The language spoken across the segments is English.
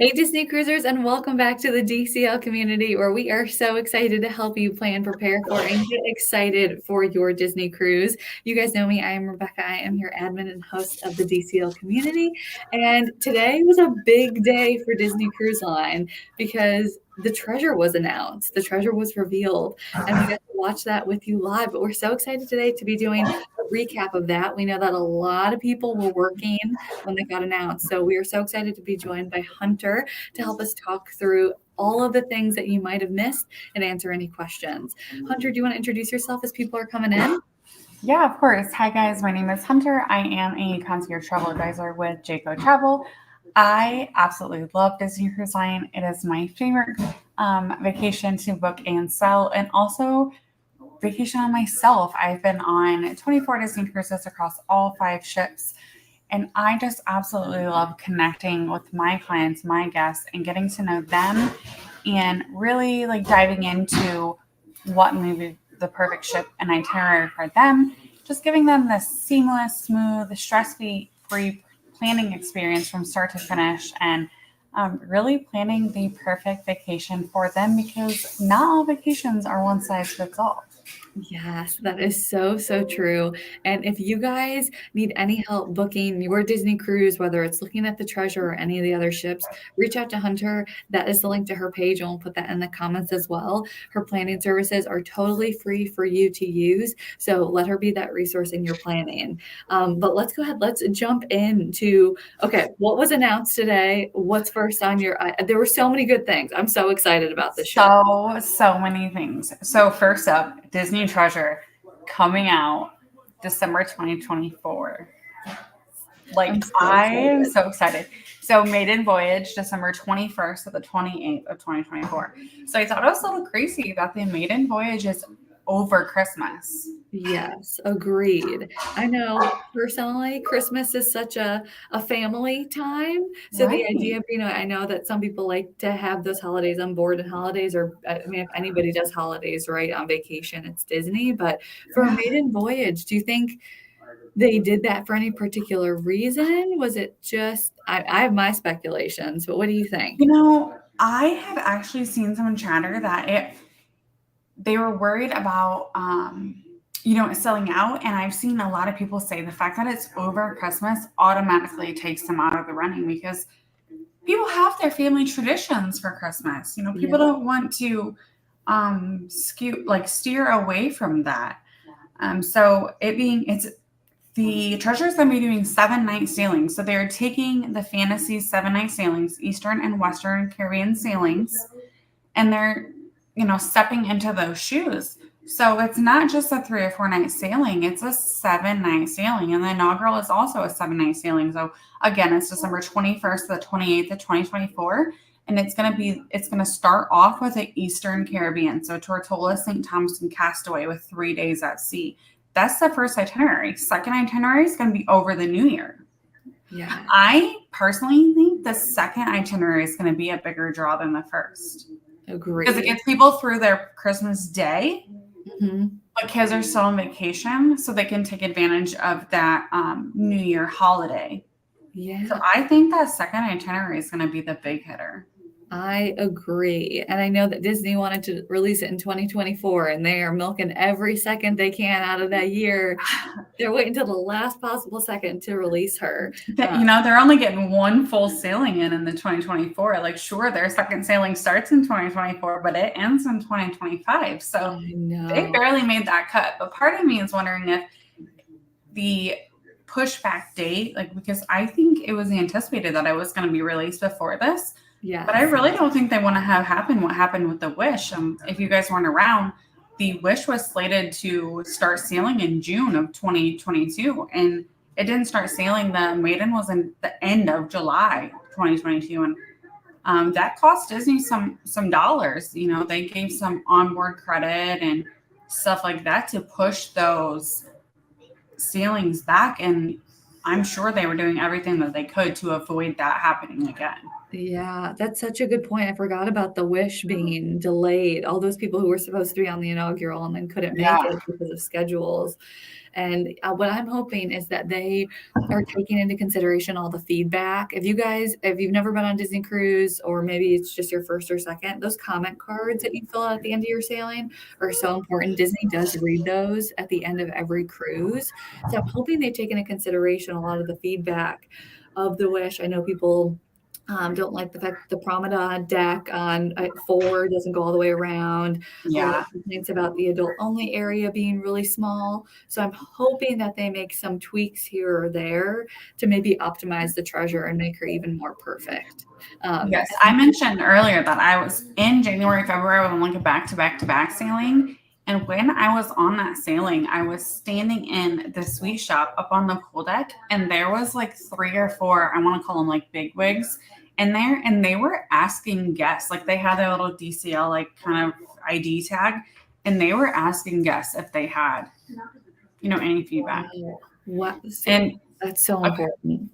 Hey Disney Cruisers, and welcome back to the DCL community, where we are so excited to help you plan, prepare for, and get excited for your Disney cruise. You guys know me. I am Rebecca. I am your admin and host of the DCL community. And today was a big day for Disney Cruise Line because the treasure was announced. The treasure was revealed, and we got to watch that with you live. But we're so excited today to be doing a recap of that. We know that a lot of people were working when they got announced. So we are so excited to be joined by Hunter to help us talk through all of the things that you might have missed and answer any questions. Hunter, do you want to introduce yourself as people are coming in? Yeah, of course. Hi, guys. My name is Hunter. I am a concierge travel advisor with Jayco Travel. I absolutely love Disney Cruise Line. It is my favorite vacation to book and sell, and also vacation on myself. I've been on 24 Disney cruises across all 5 ships, and I just absolutely love connecting with my clients, my guests, and getting to know them and really like diving into what maybe the perfect ship and itinerary for them, just giving them this seamless, smooth, stress-free planning experience from start to finish, and really planning the perfect vacation for them, because not all vacations are one size fits all. Yes, that is so true. And if you guys need any help booking your Disney cruise, whether it's looking at the treasure or any of the other ships, reach out to Hunter. That is the link to her page, and we'll put that in the comments as well. Her planning services are totally free for you to use. So let her be that resource in your planning. But let's go ahead. Let's jump into, okay, what was announced today? What's first on your, there were so many good things. I'm so excited about this show. So many things. So first up, Disney Treasure coming out December 2024. I am so excited. So maiden voyage December 21st to the 28th of 2024. So I thought it was a little crazy that the maiden voyage is over Christmas. Yes, agreed. I know personally, Christmas is such a family time. So the idea of, I know that some people like to have those holidays on board, and holidays are, I mean, if anybody does holidays, right, on vacation, it's Disney. But for a maiden voyage, do you think they did that for any particular reason? Was it just, I have my speculations, but what do you think? I had actually seen someone chatter that they were worried about selling out. And I've seen a lot of people say the fact that it's over Christmas automatically takes them out of the running, because people have their family traditions for Christmas. People don't want to steer away from that. So it's the Treasure's going to be doing 7-night sailings. So they're taking the fantasy 7-night sailings, Eastern and Western Caribbean sailings, and they're stepping into those shoes. So it's not just a 3 or 4 night sailing, it's a 7-night sailing. And the inaugural is also a 7-night sailing. So again, it's December 21st to the 28th of 2024. And it's going to start off with the Eastern Caribbean. So Tortola, St. Thomas, and Castaway, with 3 days at sea. That's the first itinerary. Second itinerary is going to be over the New Year. Yeah. I personally think the second itinerary is going to be a bigger draw than the first. Agreed. Because it gets people through their Christmas day, but kids are still on vacation, so they can take advantage of that New Year holiday. Yeah. So I think that second itinerary is going to be the big hitter. I agree. And I know that Disney wanted to release it in 2024, and they are milking every second they can out of that year. They're waiting until the last possible second to release her. They're only getting one full sailing in the 2024. Like, sure, their second sailing starts in 2024, but it ends in 2025. So they barely made that cut. But part of me is wondering if the pushback date, because I think it was anticipated that it was going to be released before this. Yeah. But I really don't think they want to have happen what happened with the Wish. If you guys weren't around, the Wish was slated to start sailing in June of 2022, and it didn't start sailing. The maiden was in the end of July 2022, and that cost Disney some dollars. They gave some onboard credit and stuff like that to push those sailings back, and I'm sure they were doing everything that they could to avoid that happening again. Yeah, that's such a good point. I forgot about the Wish being delayed. All those people who were supposed to be on the inaugural and then couldn't make Yeah. it because of schedules. And what I'm hoping is that they are taking into consideration all the feedback. If you've never been on Disney Cruise, or maybe it's just your first or second, those comment cards that you fill out at the end of your sailing are so important. Disney does read those at the end of every cruise. So I'm hoping they take into consideration a lot of the feedback of the Wish. I know people don't like the fact that the promenade deck on 4 doesn't go all the way around. A lot Yeah. of complaints about the adult only area being really small. So I'm hoping that they make some tweaks here or there to maybe optimize the treasure and make her even more perfect. Yes, I mentioned earlier that I was in January, February on like a back-to-back sailing. And when I was on that sailing, I was standing in the sweet shop up on the pool deck, and there was like 3 or 4, I want to call them like big wigs in there, and they were asking guests, like they had their little DCL like kind of ID tag, and they were asking guests if they had, any feedback. Wow. What? And That's so okay, important.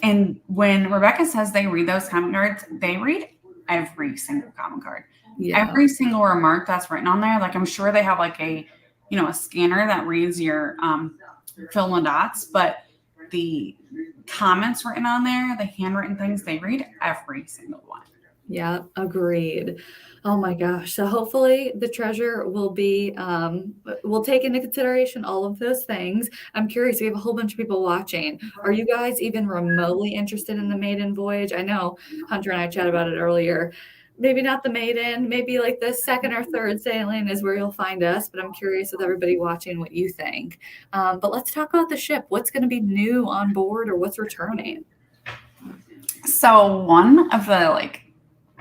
and when Rebecca says they read those comment cards, they read every single comment card, Yeah. every single remark that's written on there. Like I'm sure they have like a scanner that reads your fill in the dots, but the comments written on there, the handwritten things, they read every single one. Yeah, agreed. Oh my gosh. So hopefully the treasure will take into consideration all of those things. I'm curious, we have a whole bunch of people watching. Are you guys even remotely interested in the maiden voyage? I know Hunter and I chatted about it earlier. Maybe not the maiden, maybe like the second or third sailing is where you'll find us, but I'm curious with everybody watching what you think. But let's talk about the ship. What's going to be new on board or what's returning? So one of the like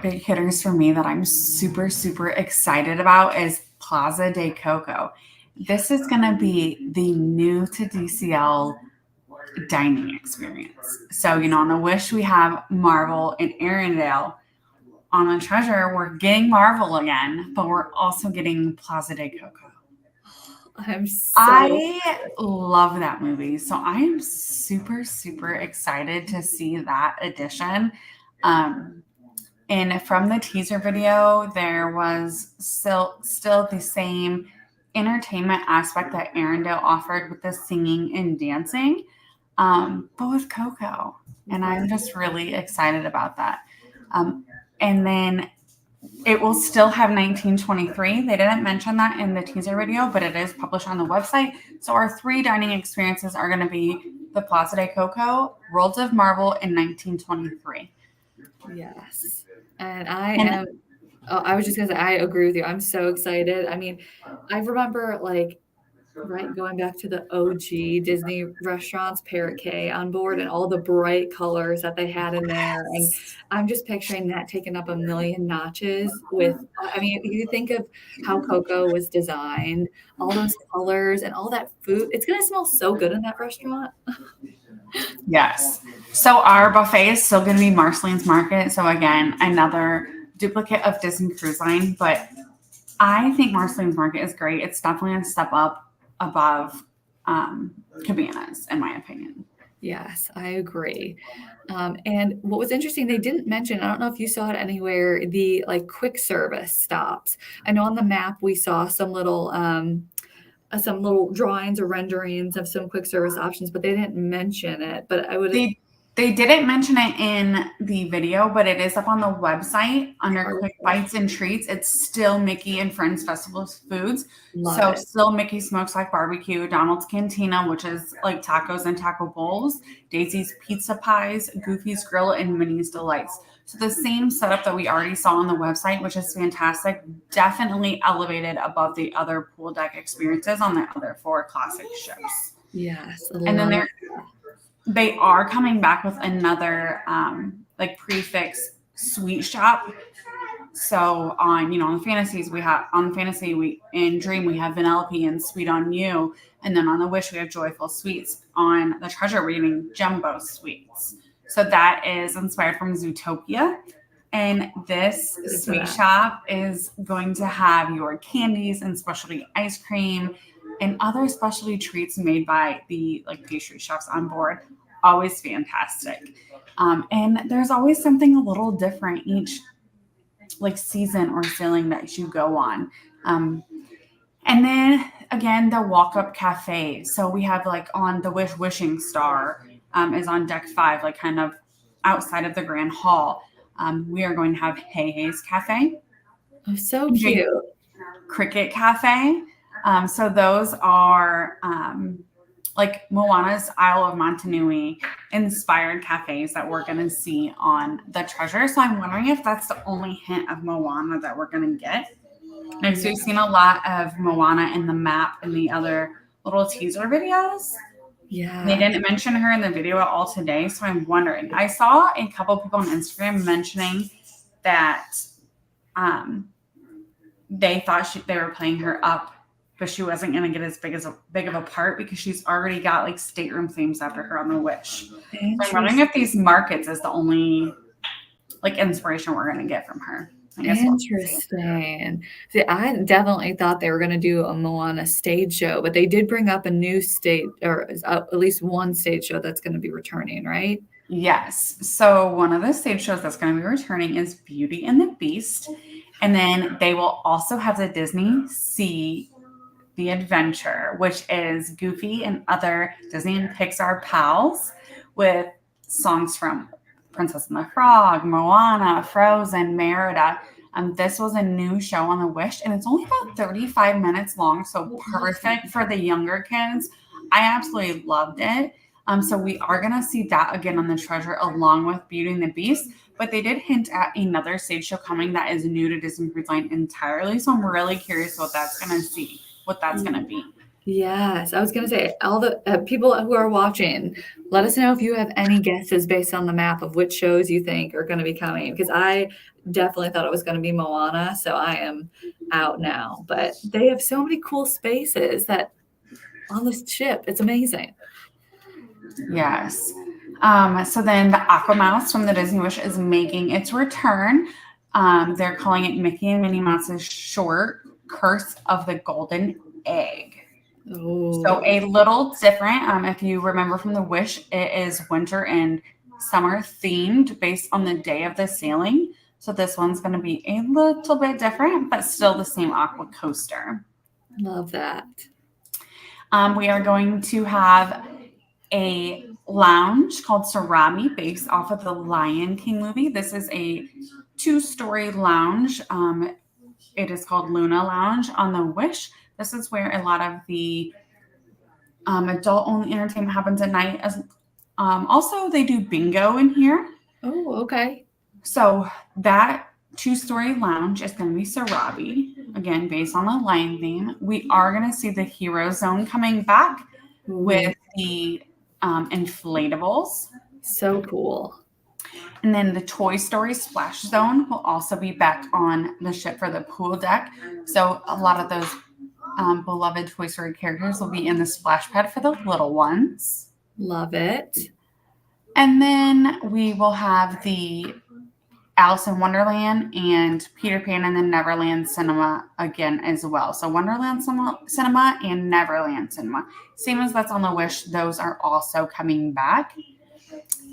big hitters for me that I'm super, super excited about is Plaza de Coco. This is going to be the new to DCL dining experience. So, on the Wish, we have Marvel and Arendelle. On the Treasure, we're getting Marvel again, but we're also getting Plaza de Coco. I'm so I love that movie. So I am super, super excited to see that addition. Um, and from the teaser video, there was still the same entertainment aspect that Arendelle offered with the singing and dancing, but with Coco. And I'm just really excited about that. And then it will still have 1923. They didn't mention that in the teaser video, but it is published on the website. So our 3 dining experiences are going to be the Plaza de Coco, Worlds of Marvel, and 1923. Yes. And I was just gonna say, I agree with you. I'm so excited. I mean, I remember going back to the OG Disney restaurants, Parrot Cay on board and all the bright colors that they had in there. And I'm just picturing that taking up a million notches I mean, you think of how Coco was designed, all those colors and all that food. It's gonna smell so good in that restaurant. Yes. So our buffet is still going to be Marceline's Market. So again, another duplicate of Disney Cruise Line, but I think Marceline's Market is great. It's definitely a step up above Cabanas, in my opinion. Yes, I agree. And what was interesting, they didn't mention, I don't know if you saw it anywhere, the quick service stops. I know on the map we saw some little drawings or renderings of some quick service options, but they didn't mention it. But They didn't mention it in the video, but it is up on the website under Quick Bites and Treats. It's still Mickey and Friends Festival Foods. Love So it. still Mickey Smokes Like Barbecue, Donald's Cantina, which is like tacos and taco bowls, Daisy's Pizza Pies, Goofy's Grill, and Minnie's Delights. So the same setup that we already saw on the website, which is fantastic, definitely elevated above the other pool deck experiences on the other 4 classic ships. Yes. And then they are coming back with another prefix sweet shop. So on the fantasies in Dream we have Vanellope and Sweet on You, and then on the Wish we have Joyful Sweets. On the Treasure we're getting Jumbo Sweets. So that is inspired from Zootopia. And this sweet shop is going to have your candies and specialty ice cream and other specialty treats made by the pastry chefs on board. Always fantastic. And there's always something a little different each like season or sailing that you go on. And then again, the walk-up cafe. So we have like on the Wishing Star is on deck 5, like kind of outside of the Grand Hall. We are going to have Hey Cafe. Oh, so cute. Cricket Cafe. So those are like Moana's Isle of Montanui inspired cafes that we're going to see on the Treasure. So I'm wondering if that's the only hint of Moana that we're going to get. Next, we've seen a lot of Moana in the map and the other little teaser videos. Yeah. They didn't mention her in the video at all today, so I'm wondering. I saw a couple people on Instagram mentioning that they thought they were playing her up, but she wasn't going to get as big of a part because she's already got like stateroom themes after her on the Wish. So I'm wondering if these markets is the only like inspiration we're going to get from her. Interesting. See, I definitely thought they were going to do a Moana stage show, but they did bring up a new stage, or at least one stage show that's going to be returning, right? Yes. So one of the stage shows that's going to be returning is Beauty and the Beast. And then they will also have the Disney Sea the Adventure, which is Goofy and other Disney and Pixar pals with songs from Princess and the Frog, Moana, Frozen, Merida. This was a new show on the Wish, and it's only about 35 minutes long, so perfect for the younger kids. I absolutely loved it. So we are going to see that again on the Treasure along with Beauty and the Beast, but they did hint at another stage show coming that is new to Disney Cruise Line entirely, so I'm really curious what that's going to be. Yes, I was going to say, all the people who are watching, let us know if you have any guesses based on the map of which shows you think are going to be coming, because I definitely thought it was going to be Moana, so I am out now. But they have so many cool spaces that on this ship, it's amazing. Yes. So then the Aqua Mouse from the Disney Wish is making its return. They're calling it Mickey and Minnie Mouse's short Curse of the Golden Egg. Ooh. So a little different. If you remember from the Wish, it is winter and summer themed based on the day of the sailing. So this one's going to be a little bit different, but still the same aqua coaster. Love that. We are going to have a lounge called Cerami based off of the Lion King movie. This is a 2-story lounge. It is called Luna Lounge on the Wish. This is where a lot of the adult-only entertainment happens at night. Also, they do bingo in here. Oh, okay. So that 2-story lounge is going to be Sarabi, again, based on the Lion theme. We are going to see the Hero Zone coming back with the inflatables. So cool. And then the Toy Story Splash Zone will also be back on the ship for the pool deck. So a lot of those beloved Toy Story characters will be in the splash pad for the little ones. Love it. And then we will have the Alice in Wonderland and Peter Pan and the Neverland Cinema again as well. So Wonderland Cinema and Neverland Cinema. Same as that's on the Wish, those are also coming back.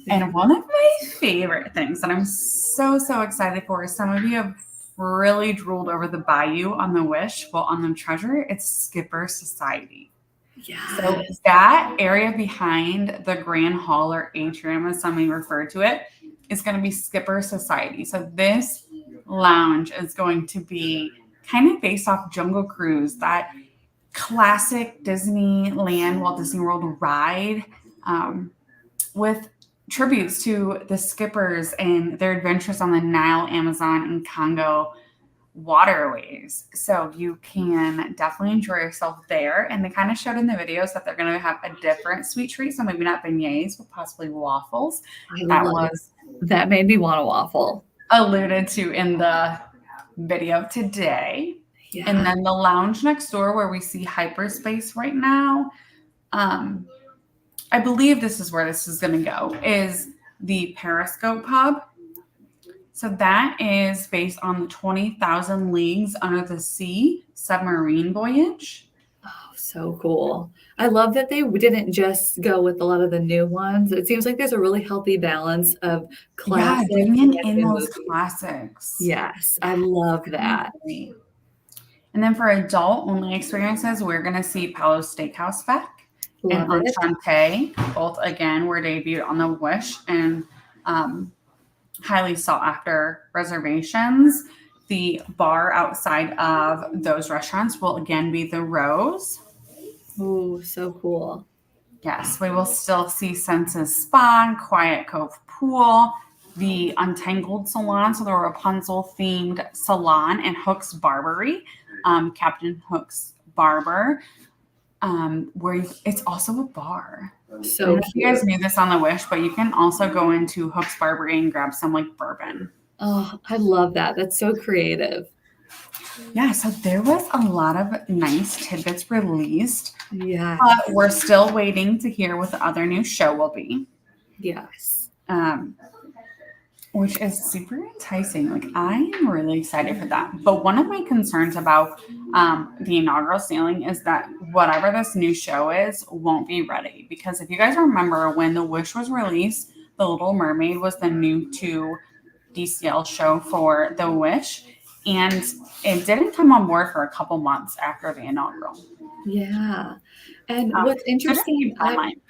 And one of my favorite things that I'm so excited for is some of you have really drooled over the Bayou on the Wish. Well, on the Treasure, it's Skipper Society. Yeah. So that area behind the Grand Hall or atrium, as some may refer to it, is going to be Skipper Society. So this lounge is going to be kind of based off Jungle Cruise, that classic Disneyland, Walt Disney World ride, with tributes to the skippers and their adventures on the Nile, Amazon, and Congo waterways. So you can definitely enjoy yourself there. And they kind of showed in the videos that they're going to have a different sweet treat. So maybe not beignets, but possibly waffles. That made me want a waffle. Alluded to in the video today. Yeah. And then the lounge next door where we see hyperspace right now, I believe this is where this is going to go, is the Periscope Hub. So that is based on the 20,000 Leagues Under the Sea submarine voyage. Oh, So cool. I love that they didn't just go with a lot of the new ones. It seems like there's a really healthy balance of Yeah, classics bringing and in new those movies. classics. Yes, I love Really that. great. And then for adult only experiences, we're going to see Paolo's Steakhouse back and Love it. Enchante. Both, again, were debuted on the Wish and highly sought after reservations. The bar outside of those restaurants will again be the Rose. Oh, so cool. Yes, we will still see Senses Spa, Quiet Cove Pool, the Untangled Salon, so the Rapunzel themed salon, and Hook's Barbery, Captain Hook's Barber, where it's also a bar. I don't So know if you guys cute. knew this on the Wish, but you can also go into Hook's Barbery and grab some like bourbon. Oh, I love that. That's so creative. Yeah, so there was a lot of nice tidbits released. Yes. We're still waiting to hear what the other new show will be. Yes. Which is super enticing. Like, I am really excited for that. But one of my concerns about the inaugural sailing is that whatever this new show is won't be ready. Because if you guys remember when The Wish was released, The Little Mermaid was the new to DCL show for The Wish. And it didn't come on board for a couple months after the inaugural. Yeah. And what's So just keep interesting, that in mind.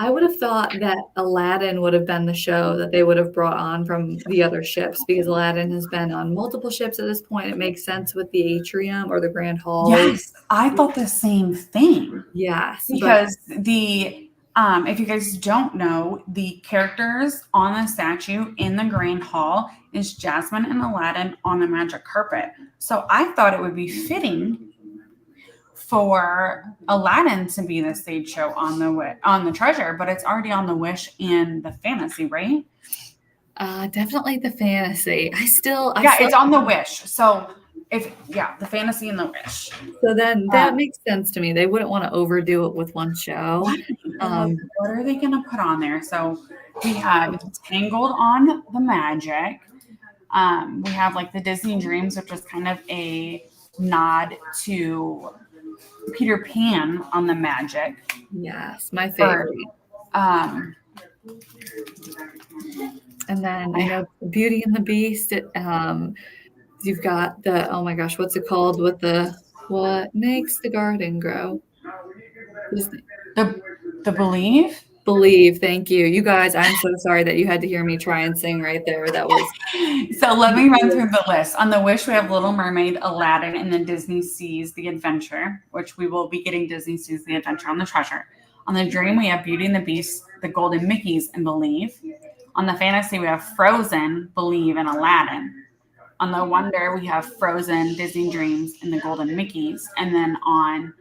I would have thought that Aladdin would have been the show that they would have brought on from the other ships because Aladdin has been on multiple ships at this point. It makes sense with the atrium or the Grand Hall. Yes, I thought the same thing. Yes, Because the if you guys don't know, the characters on the statue in the Grand Hall is Jasmine and Aladdin on the magic carpet. So I thought it would be fitting for Aladdin to be the stage show on the treasure, but it's already on the Wish and the Fantasy, right? definitely the fantasy. It's on the Wish. So the Fantasy and the Wish. So then that makes sense to me. They wouldn't want to overdo it with one show. What are they going to put on there? So we have Tangled on the Magic. We have like the Disney Dreams, which is kind of a nod to Peter Pan on the Magic. Yes, my favorite. And then I know Beauty and the Beast. You've got the, oh my gosh, what's it called? What makes the garden grow? The Believe? Believe, thank you. You guys, I'm so sorry that you had to hear me try and sing right there. That was So let me run through the list. On the Wish, we have Little Mermaid, Aladdin, and then Disney Seas the Adventure, which we will be getting Disney Seas the Adventure on the Treasure. On the Dream, we have Beauty and the Beast, the Golden Mickeys, and Believe. On the Fantasy, we have Frozen, Believe, and Aladdin. On the Wonder, we have Frozen, Disney Dreams, and the Golden Mickeys. And then on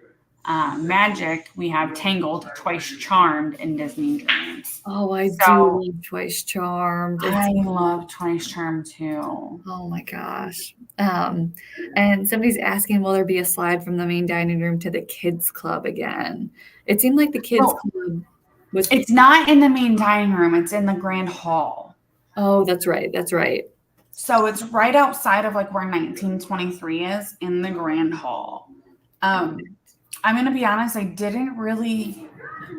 Magic, we have Tangled, Twice Charmed, and Disney Dreams. Oh, I do love Twice Charmed. I love Twice Charmed too. Oh my gosh. And somebody's asking, will there be a slide from the main dining room to the kids club again? It seemed like the kids club was. It's not in the main dining room. It's in the Grand Hall. Oh, that's right. That's right. So it's right outside of like where 1923 is in the Grand Hall. I'm going to be honest, I didn't really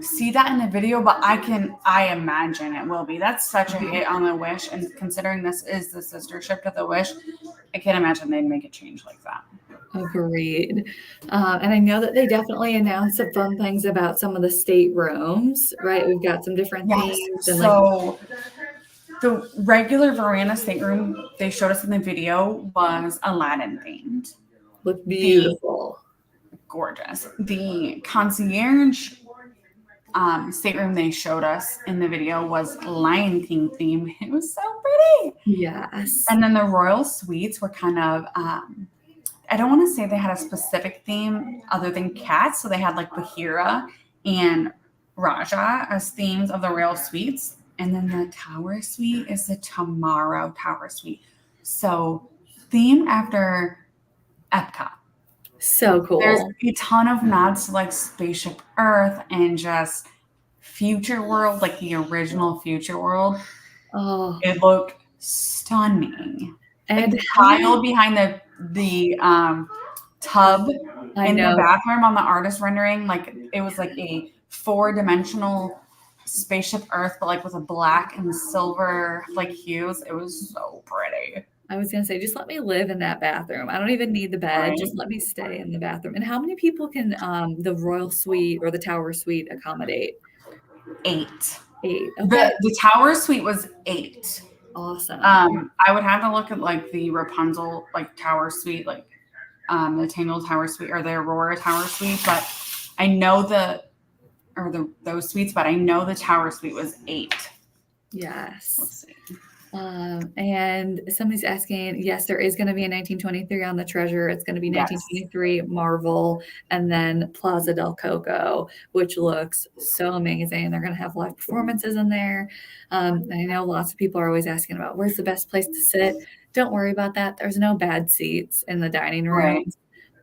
see that in the video, but I imagine it will be. That's such a hit on the Wish, and considering this is the sister ship to the Wish, I can't imagine they'd make a change like that. Agreed. And I know that they definitely announced some fun things about some of the staterooms, right? We've got some different themes. And so the regular veranda stateroom they showed us in the video was Aladdin themed. Looked beautiful. Gorgeous. The concierge stateroom they showed us in the video was Lion King theme. It was so pretty. Yes. And then the royal suites were kind of I don't want to say they had a specific theme other than cats. So they had like Bahira and Raja as themes of the royal suites. And then the tower suite is the Tomorrow Tower Suite. So themed after Epcot. So cool. There's a ton of nods to like Spaceship Earth and just Future World, like the original Future World. Oh, it looked stunning. And like the tile behind the tub I in the know. bathroom on the artist rendering. Like it was like a 4-dimensional spaceship Earth, but like with a black and silver like hues. It was so pretty. I was gonna say, just let me live in that bathroom. I don't even need the bed. Right? Just let me stay in the bathroom. And how many people can the royal suite or the tower suite accommodate? 8. 8. Okay. The tower suite was 8. Awesome. I would have to look at like the Rapunzel like tower suite, like the Tangle Tower suite or the Aurora Tower suite, but I know those suites, but I know the tower suite was 8. Yes. Let's see. And somebody's asking, yes, there is going to be a 1923 on the Treasure. It's going to be 1923 Marvel and then Plaza del Coco, which looks so amazing. They're going to have live performances in there. And I know lots of people are always asking about where's the best place to sit. Don't worry about that. There's no bad seats in the dining room. Right.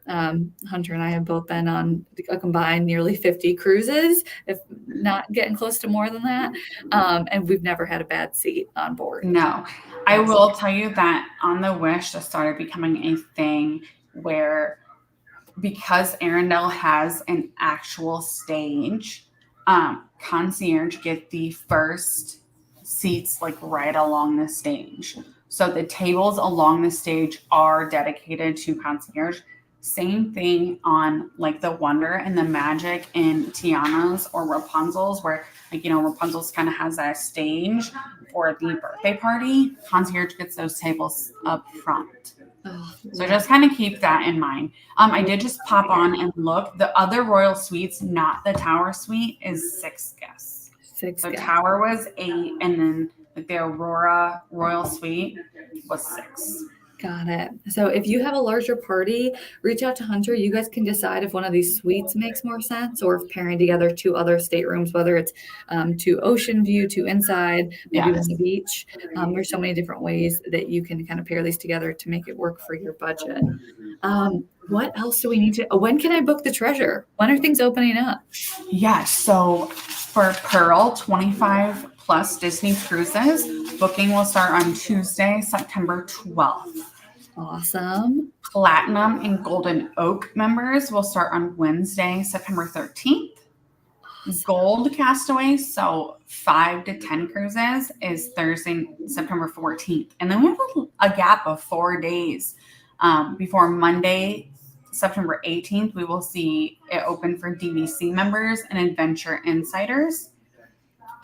Hunter and I have both been on a combined nearly 50 cruises, if not getting close to more than that. And we've never had a bad seat on board. No, I will tell you that on the Wish, this started becoming a thing where because Arendelle has an actual stage, concierge get the first seats like right along the stage. So the tables along the stage are dedicated to concierge. Same thing on like the Wonder and the Magic in Tiana's or Rapunzel's, where like Rapunzel's kind of has that stage for the birthday party. Concierge gets those tables up front. Oh, So just kind of keep that in mind. I did just pop on and look. The other royal suites, not the tower suite, is 6 guests. 6 The guests. tower was 8, and then like the Aurora royal suite was 6. Got it. So if you have a larger party, reach out to Hunter. You guys can decide if one of these suites makes more sense or if pairing together 2 other staterooms, whether it's 2 ocean view, 2 inside, maybe on the beach. There's so many different ways that you can kind of pair these together to make it work for your budget. What else do we need to? When can I book the Treasure? When are things opening up? Yeah, so for Pearl 25 plus Disney cruises, booking will start on Tuesday, September 12th. Awesome. Platinum and Golden Oak members will start on Wednesday, September 13th. Gold Castaway, so 5 to 10 cruises, is Thursday, September 14th. And then we have a gap of 4 days before Monday, September 18th. We will see it open for DVC members and Adventure Insiders.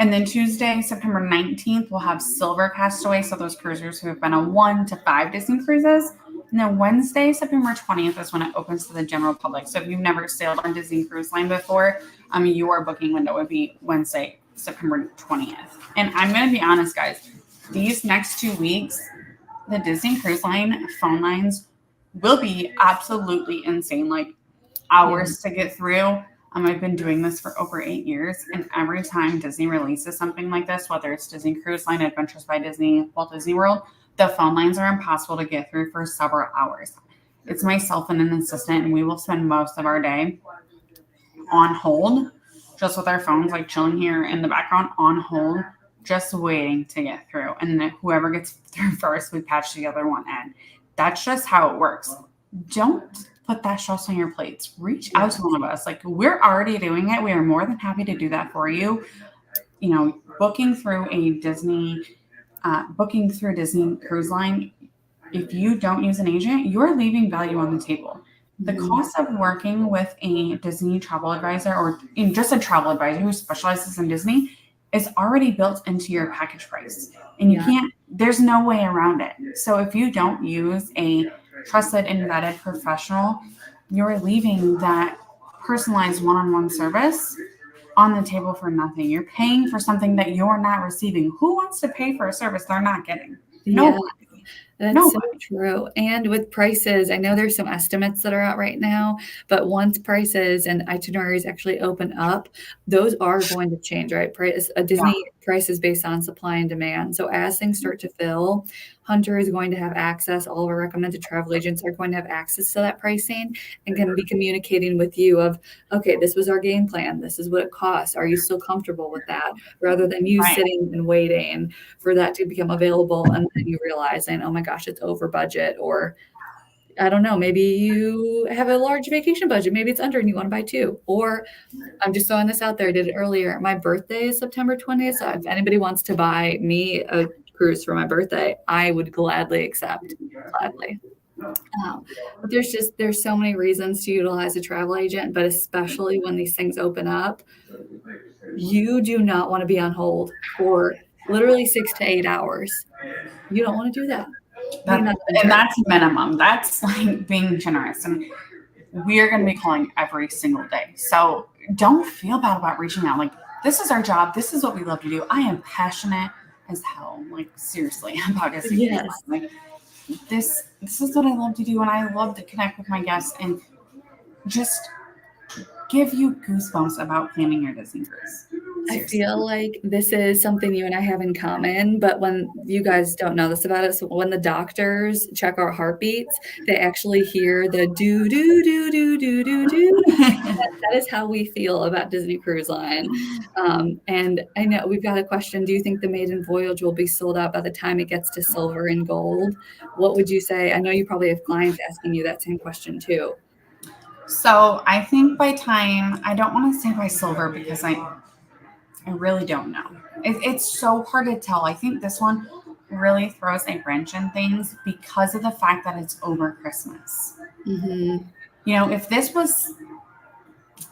And then Tuesday, September 19th, we'll have Silver Castaway, so those cruisers who have been on 1 to 5 Disney cruises. And then Wednesday, September 20th is when it opens to the general public. So if you've never sailed on Disney Cruise Line before, your booking window would be Wednesday, September 20th. And I'm going to be honest, guys, these next 2 weeks, the Disney Cruise Line phone lines will be absolutely insane, like hours to get through. I've been doing this for over 8 years, and every time Disney releases something like this, whether it's Disney Cruise Line, Adventures by Disney, Walt Disney World, the phone lines are impossible to get through for several hours. It's myself and an assistant, and we will spend most of our day on hold, just with our phones, like chilling here in the background on hold, just waiting to get through. And then whoever gets through first, we patch together one end. That's just how it works. Don't put that stress on your plates. Reach out to one of us. Like, we're already doing it. We are more than happy to do that for you. Booking through Disney Cruise Line, if you don't use an agent, you're leaving value on the table. The cost of working with a Disney travel advisor or just a travel advisor who specializes in Disney is already built into your package price. And there's no way around it. So if you don't use a trusted and vetted professional, you're leaving that personalized one-on-one service on the table for nothing. You're paying for something that you're not receiving. Who wants to pay for a service they're not getting? Nobody. That's so true. And with prices, I know there's some estimates that are out right now, but once prices and itineraries actually open up, those are going to change, right? Disney price is based on supply and demand. So as things start to fill, Hunter is going to have access. All of our recommended travel agents are going to have access to that pricing and can be communicating with you of, okay, this was our game plan. This is what it costs. Are you still comfortable with that? Rather than you sitting and waiting for that to become available and then you realizing, oh my gosh, it's over budget or I don't know, maybe you have a large vacation budget. Maybe it's under and you want to buy two. Or I'm just throwing this out there. I did it earlier. My birthday is September 20th. So if anybody wants to buy me a cruise for my birthday, I would gladly accept. Gladly. But there's so many reasons to utilize a travel agent, but especially when these things open up, you do not want to be on hold for literally 6 to 8 hours. You don't want to do that. And that's minimum. That's like being generous. And we are going to be calling every single day. So don't feel bad about reaching out. Like, this is our job. This is what we love to do. I am passionate as hell. Like, seriously, about this. Yes. Like, this is what I love to do. And I love to connect with my guests and just give you goosebumps about planning your Disney cruise. I feel like this is something you and I have in common, but when you guys don't know this about it, so when the doctors check our heartbeats, they actually hear the do, do, do, do, do, do, do. That is how we feel about Disney Cruise Line. And I know we've got a question. Do you think the maiden voyage will be sold out by the time it gets to silver and gold? What would you say? I know you probably have clients asking you that same question too. So I think by time, I don't want to say by silver because I really don't know. It's so hard to tell. I think this one really throws a wrench in things because of the fact that it's over Christmas. Mm-hmm. You know, if this was,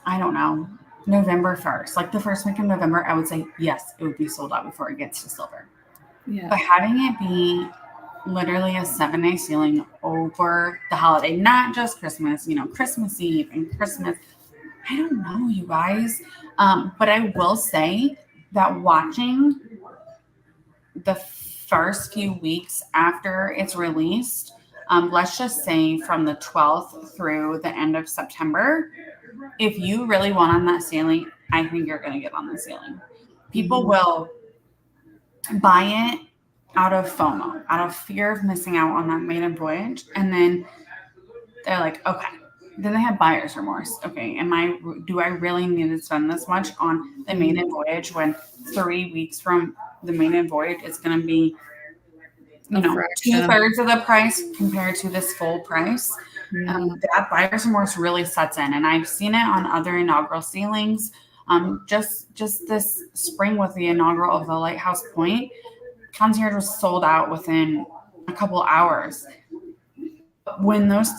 I don't know, November 1st, like the first week of November, I would say, yes, it would be sold out before it gets to silver. Yeah. But having it be literally a 7-day sailing over the holiday, not just Christmas, Christmas Eve and Christmas. I don't know, you guys. But I will say that watching the first few weeks after it's released, let's just say from the 12th through the end of September, if you really want on that sailing, I think you're going to get on the sailing. People will buy it out of FOMO, out of fear of missing out on that maiden voyage. And then they're like, okay. Then they have buyer's remorse. Okay, do I really need to spend this much on the maiden voyage when 3 weeks from the maiden voyage it's going to be, 2/3 of the price compared to this full price? That buyer's remorse really sets in, and I've seen it on other inaugural sailings. Just this spring with the inaugural of the Lighthouse Point, concierge was sold out within a couple hours. When those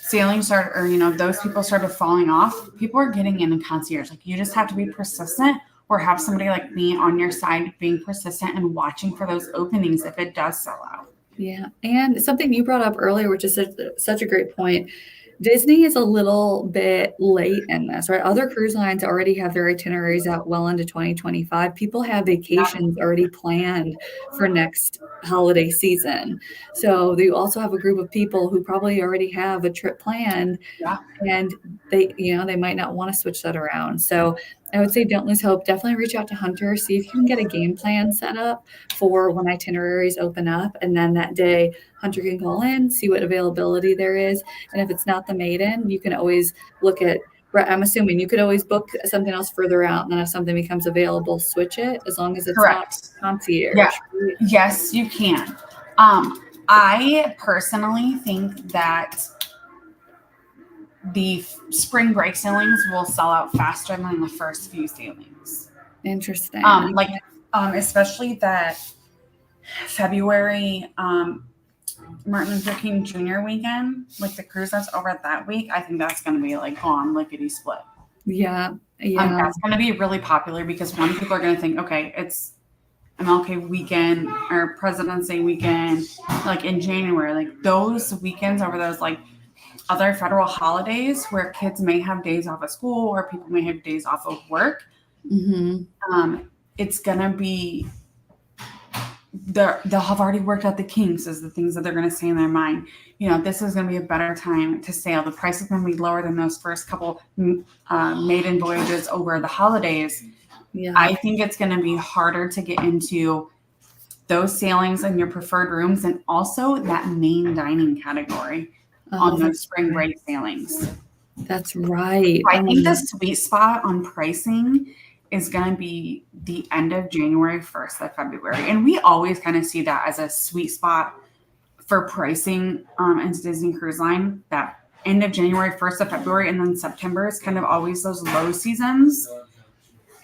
sailings started, or those people started falling off, people are getting in concierge. Like, you just have to be persistent, or have somebody like me on your side being persistent and watching for those openings if it does sell out. Yeah. And something you brought up earlier, which is such a great point. Disney is a little bit late in this, right? Other cruise lines already have their itineraries out well into 2025. People have vacations already planned for next holiday season. So you also have a group of people who probably already have a trip planned, and they might not want to switch that around. So I would say don't lose hope. Definitely reach out to Hunter, see if you can get a game plan set up for when itineraries open up. And then that day, Hunter can call in, see what availability there is. And if it's not the maiden, you can always look at, I'm assuming you could always book something else further out. And then if something becomes available, switch it as long as it's not concierge. Yeah. Yes, you can. I personally think that the spring break sailings will sell out faster than the first few sailings. Interesting. Especially that February Martin Luther King Jr. weekend, like the cruise that's over that week. I think that's going to be like on lickety split. Yeah. That's going to be really popular because one, people are going to think, okay, it's MLK weekend or President's Day weekend, like in January, like those weekends over those like other federal holidays where kids may have days off of school or people may have days off of work. It's going to be, they'll have already worked out the kinks as the things that they're going to say in their mind. This is going to be a better time to sail. The price is going to be lower than those first couple maiden voyages over the holidays. Yeah. I think it's going to be harder to get into those sailings in your preferred rooms and also that main dining category on those spring break sailings. That's right. I think the sweet spot on pricing is going to be the end of January, 1st of February. And we always kind of see that as a sweet spot for pricing into Disney Cruise Line, that end of January, 1st of February, and then September is kind of always those low seasons.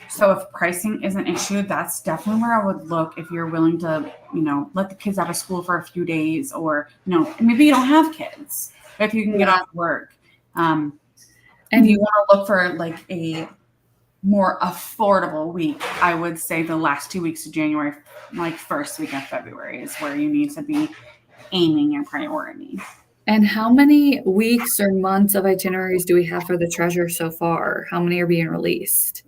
So if pricing is an issue, that's definitely where I would look if you're willing to, let the kids out of school for a few days, or, maybe you don't have kids, if you can get off work. And if you want to look for like a more affordable week, I would say the last 2 weeks of January, like first week of February, is where you need to be aiming your priority. And how many weeks or months of itineraries do we have for the treasure so far? How many are being released?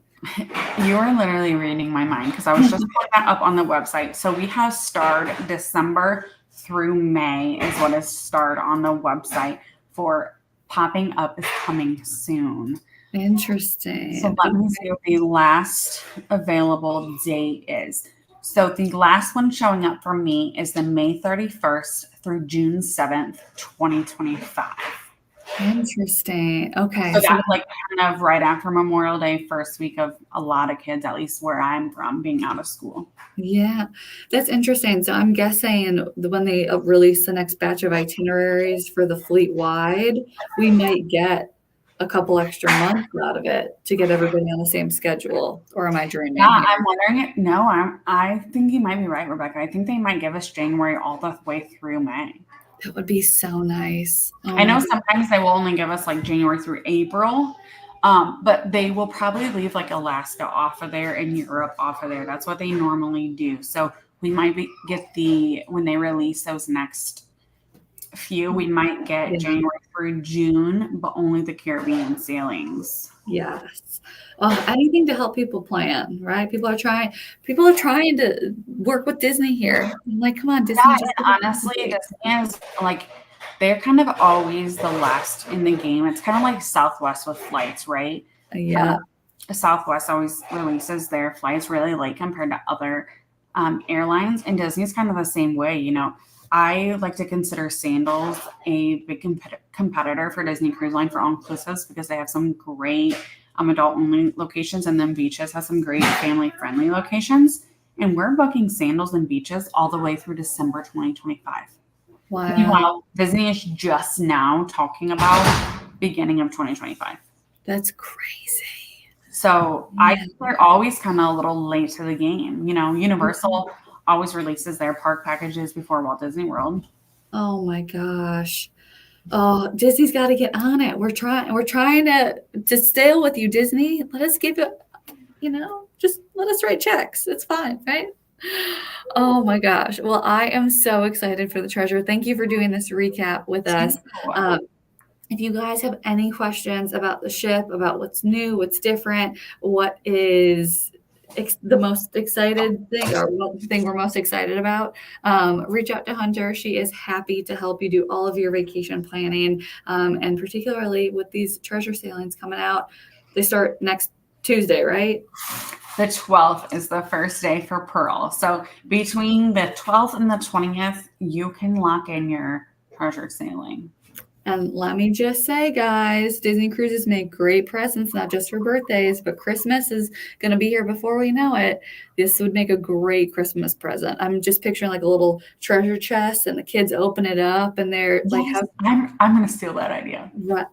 You are literally reading my mind, because I was just putting that up on the website. So we have starred December through May is what is starred on the website for Popping Up is Coming Soon. Interesting. So let me see what the last available date is. So the last one showing up for me is the May 31st through June 7th, 2025. Interesting. Okay. So that's like kind of right after Memorial Day, first week of a lot of kids, at least where I'm from, being out of school. Yeah, that's interesting. So I'm guessing when they release the next batch of itineraries for the fleet wide, we might get a couple extra months out of it to get everybody on the same schedule. Or am I dreaming? Yeah, I'm wondering it. No, I think you might be right, Rebecca. I think they might give us January all the way through May. That would be so nice. Oh, I know sometimes they will only give us like January through April, but they will probably leave like Alaska off of there and Europe off of there. That's what they normally do. So we might get when they release those next few, we might get January through June, but only the Caribbean sailings. Yes. Anything to help people plan, right? People are trying to work with Disney here. I'm like, come on, Disney. Yeah, and honestly, Disney is like, they're kind of always the last in the game. It's kind of like Southwest with flights, right? Yeah. Southwest always releases their flights really late compared to other airlines, and Disney's kind of the same way. I like to consider Sandals a big competitor for Disney Cruise Line for all-inclusives, because they have some great adult-only locations, and then Beaches has some great family-friendly locations. And we're booking Sandals and Beaches all the way through December 2025. Wow. Meanwhile, Disney is just now talking about beginning of 2025. That's crazy. So I think they're always kind of a little late to the game. Universal always releases their park packages before Walt Disney World. Oh my gosh. Oh, Disney's got to get on it. We're trying to sail with you, Disney. Let us give it, just let us write checks. It's fine, right? Oh my gosh. Well, I am so excited for the treasure. Thank you for doing this recap with us. If you guys have any questions about the ship, about what's new, what's different, what is the most excited thing, or what thing we're most excited about, reach out to Hunter. She is happy to help you do all of your vacation planning, and particularly with these treasure sailings coming out. They start next Tuesday, right? The 12th is the first day for Pearl. So between the 12th and the 20th, you can lock in your treasure sailing. And let me just say, guys, Disney Cruises make great presents, not just for birthdays, but Christmas is going to be here before we know it. This would make a great Christmas present. I'm just picturing like a little treasure chest, and the kids open it up, and they're like, I'm going to steal that idea. Right?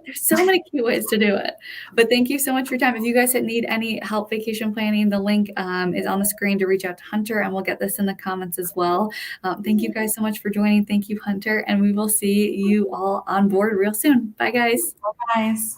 There's so many cute ways to do it. But thank you so much for your time. If you guys need any help vacation planning, the link is on the screen to reach out to Hunter, and we'll get this in the comments as well. Thank you guys so much for joining. Thank you, Hunter, and we will see you all on board real soon. Bye, guys. Bye, guys.